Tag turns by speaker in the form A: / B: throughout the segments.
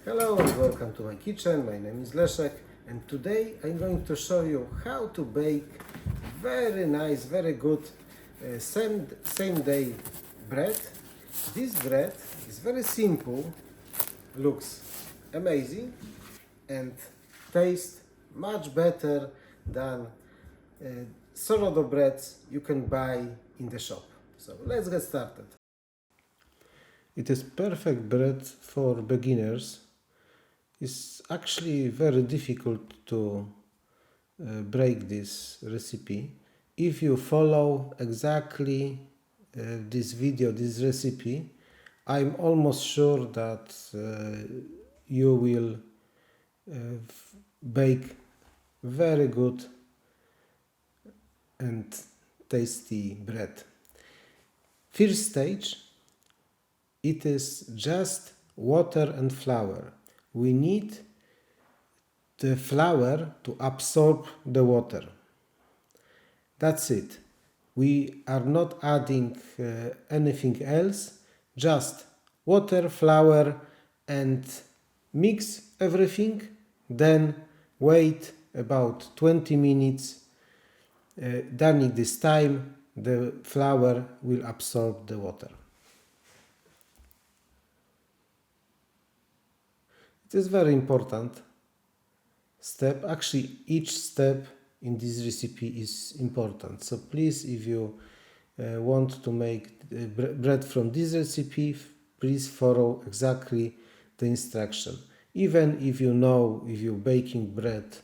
A: Hello and welcome to my kitchen. My name is Leszek and today I'm going to show you how to bake very nice, very good same day bread. This bread is very simple, looks amazing and tastes much better than sourdough breads you can buy in the shop. So let's get started. It is perfect bread for beginners. It's actually very difficult to break this recipe. If you follow exactly this recipe, I'm almost sure that you will bake very good and tasty bread. First stage, it is just water and flour. We need the flour to absorb the water. That's it. We are not adding anything else, just water, flour and mix everything, then wait about 20 minutes. During this time, the flour will absorb the water. It is very important step. Actually, each step in this recipe is important. So please, if you want to make bread from this recipe, please follow exactly the instruction. Even if you know, if you're baking bread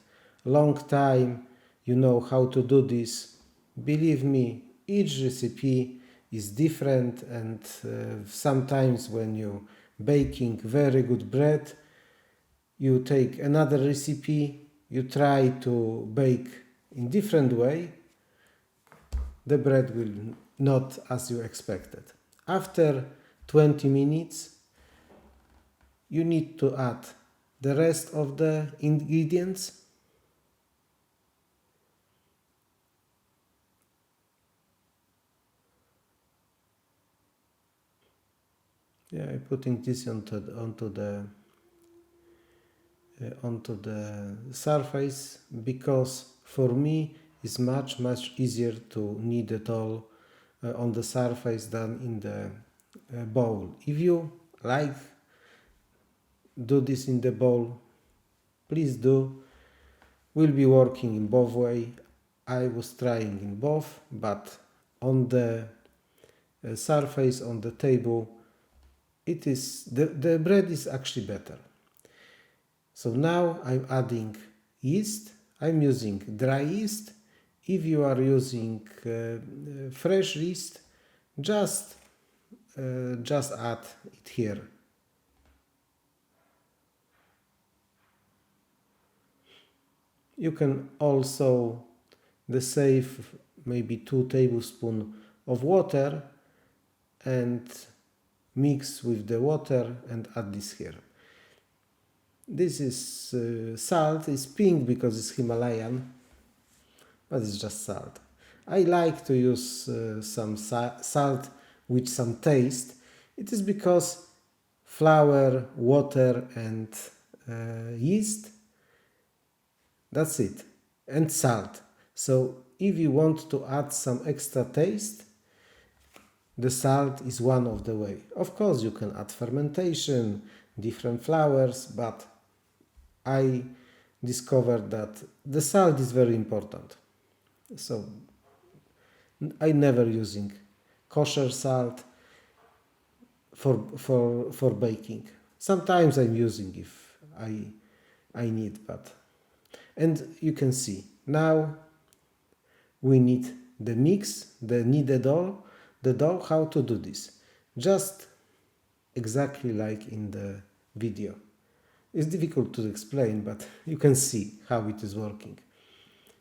A: long time, you know how to do this. Believe me, each recipe is different, and sometimes when you're baking very good bread, you take another recipe, you try to bake in different way, the bread will not as you expected. After 20 minutes, you need to add the rest of the ingredients. Yeah, I'm putting this onto the surface because for me it's much easier to knead it all on the surface than in the bowl. If you like do this in the bowl, please do. We'll be working in both way. I was trying in both, but on the surface, on the table, it is the bread is actually better. So now I'm adding yeast. I'm using dry yeast. If you are using fresh yeast, just add it here. You can also save maybe 2 tablespoons of water and mix with the water and add this here. This is salt. It's pink because it's Himalayan, but it's just salt. I like to use some salt with some taste. It is because flour, water and yeast, that's it, and salt. So if you want to add some extra taste, the salt is one of the way. Of course you can add fermentation, different flours, but I discovered that the salt is very important. So I never using kosher salt for baking. Sometimes I'm using if I need, but and you can see now we need the mix, the kneaded dough, how to do this. Just exactly like in the video. It's difficult to explain, but you can see how it is working.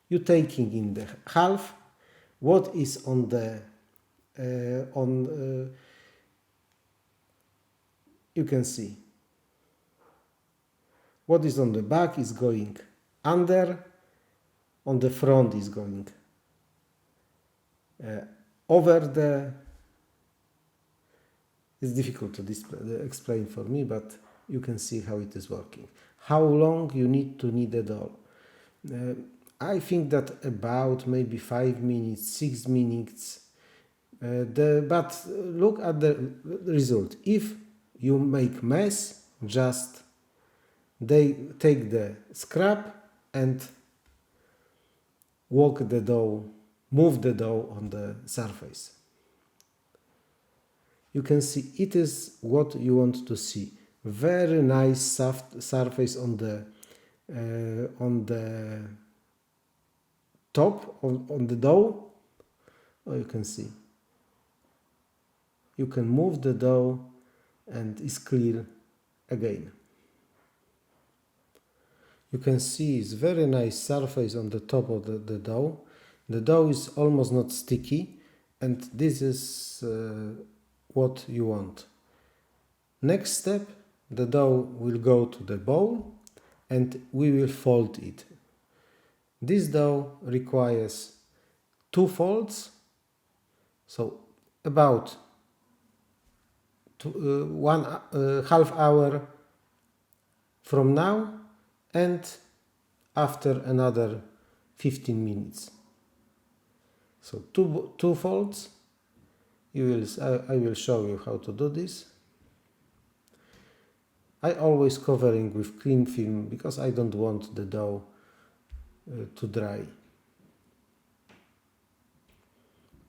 A: You're taking in the half what is on the you can see what is on the back is going under, on the front is going over the. It's difficult to explain for me, but you can see how it is working. How long you need to knead the dough? I think that about maybe 5 minutes, 6 minutes. But look at the result. If you make mess, just they take the scrap and walk the dough, move the dough on the surface. You can see it is what you want to see. Very nice soft surface on the top on the dough. Oh, you can see. You can move the dough and it's clear again. You can see it's very nice surface on the top of the dough. The dough is almost not sticky, and this is what you want. Next step, the dough will go to the bowl and we will fold it. This dough requires 2 folds, so about one half hour from now and after another 15 minutes. So two folds. I will show you how to do this. I always covering with cling film because I don't want the dough to dry.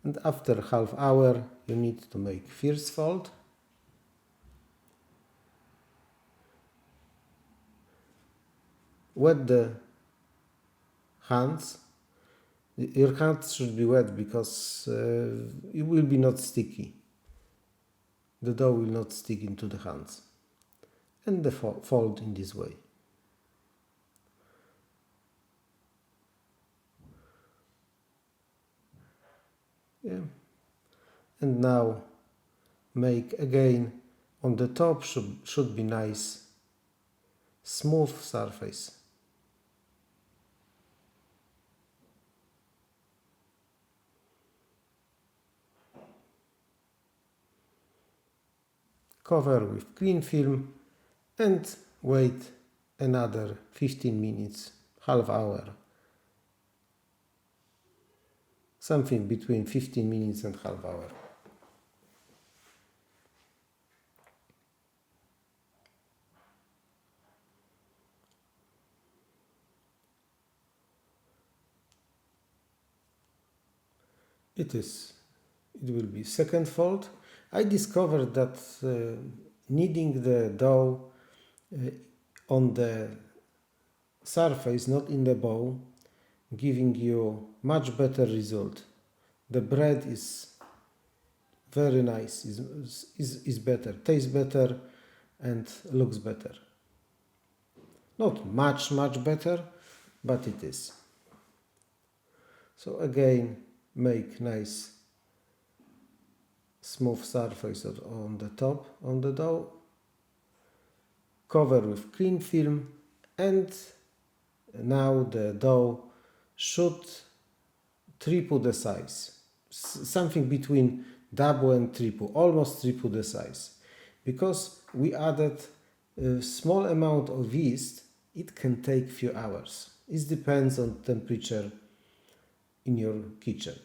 A: And after half hour you need to make first fold. Wet the hands. Your hands should be wet because it will be not sticky. The dough will not stick into the hands. And the fold in this way. Yeah. And now make again on the top should be nice smooth surface. Cover with cling film and wait another 15 minutes, half hour. Something between 15 minutes and half hour. It will be second fold. I discovered that kneading the dough on the surface, not in the bowl, giving you much better result. The bread is very nice, is better, tastes better and looks better. Not much better, but it is. So again, make nice smooth surface on the top on the dough, cover with cling film, and now the dough should triple the size, something between double and triple, almost triple the size, because we added a small amount of yeast. It can take few hours. It depends on temperature in your kitchen.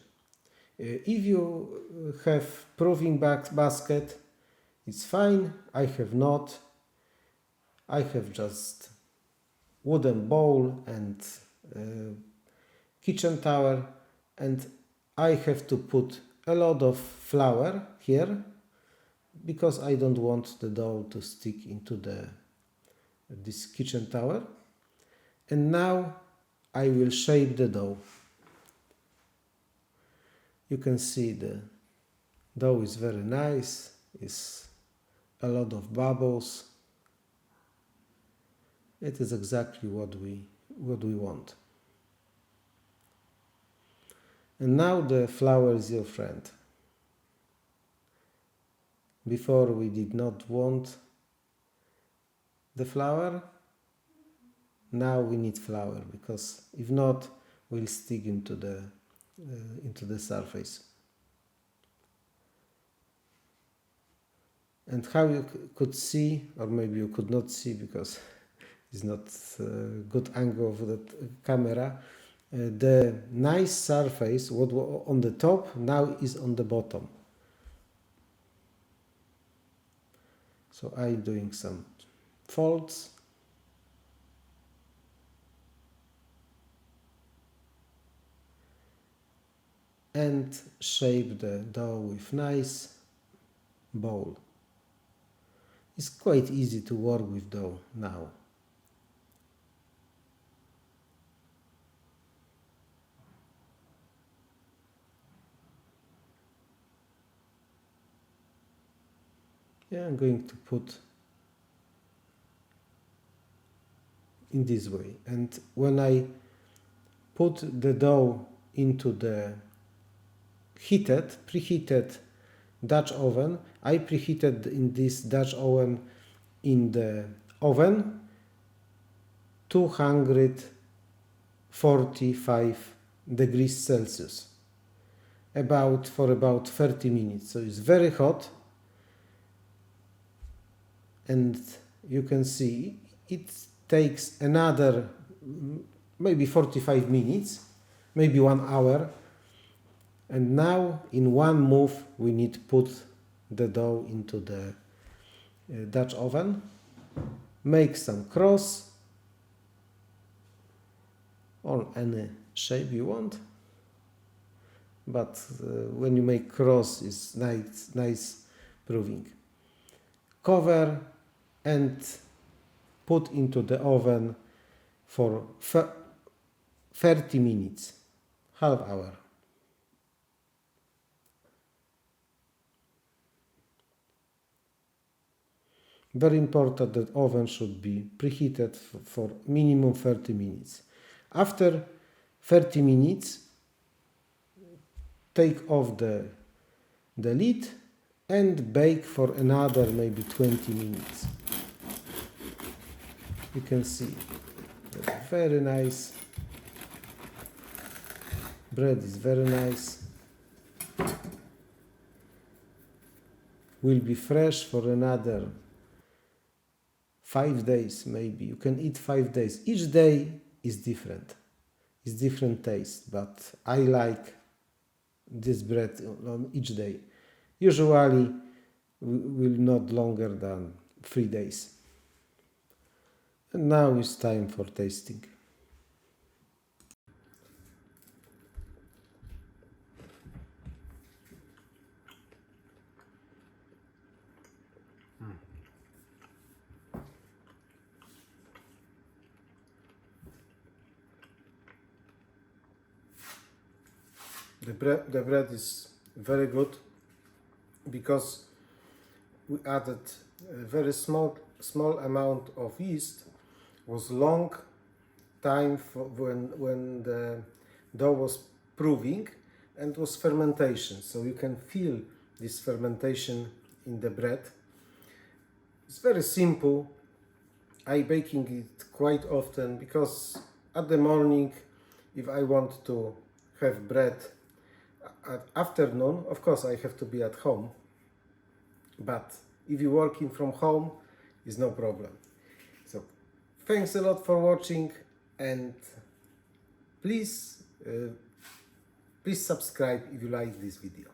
A: If you have proving basket, it's fine. I have not. I have just wooden bowl and kitchen tower, and I have to put a lot of flour here because I don't want the dough to stick into this kitchen tower. And now I will shape the dough. You can see the dough is very nice, it's a lot of bubbles. It is exactly what we want. And now the flour is your friend. Before we did not want the flour, now we need flour, because if not, we'll stick into the surface. And how you could see, or maybe you could not see because it's not good angle of that camera, the nice surface what was on the top now is on the bottom. So I'm doing some folds. And shape the dough with nice bowl. It's quite easy to work with dough now. Yeah, I'm going to put in this way. And when I put the dough into the preheated Dutch oven, I preheated in this Dutch oven in the oven 245 degrees Celsius for about 30 minutes. So it's very hot, and you can see it takes another maybe 45 minutes, maybe 1 hour. And now in one move we need to put the dough into the Dutch oven, make some cross or any shape you want, but when you make cross it's nice proving. Cover and put into the oven for 30 minutes, half hour. Very important that oven should be preheated for minimum 30 minutes. After 30 minutes, take off the lid and bake for another maybe 20 minutes. You can see that very nice. Bread is very nice. Will be fresh for another 5 days maybe. You can eat 5 days. Each day is different. It's different taste, but I like this bread on each day. Usually will not longer than 3 days. And now it's time for tasting. The bread is very good because we added a very small amount of yeast. Was long time for when the dough was proving, and was fermentation, so you can feel this fermentation in the bread. It's very simple. I baking it quite often because at the morning, if I want to have bread at afternoon, of course I have to be at home, but if you're working from home, it's no problem. So thanks a lot for watching, and please subscribe if you like this video.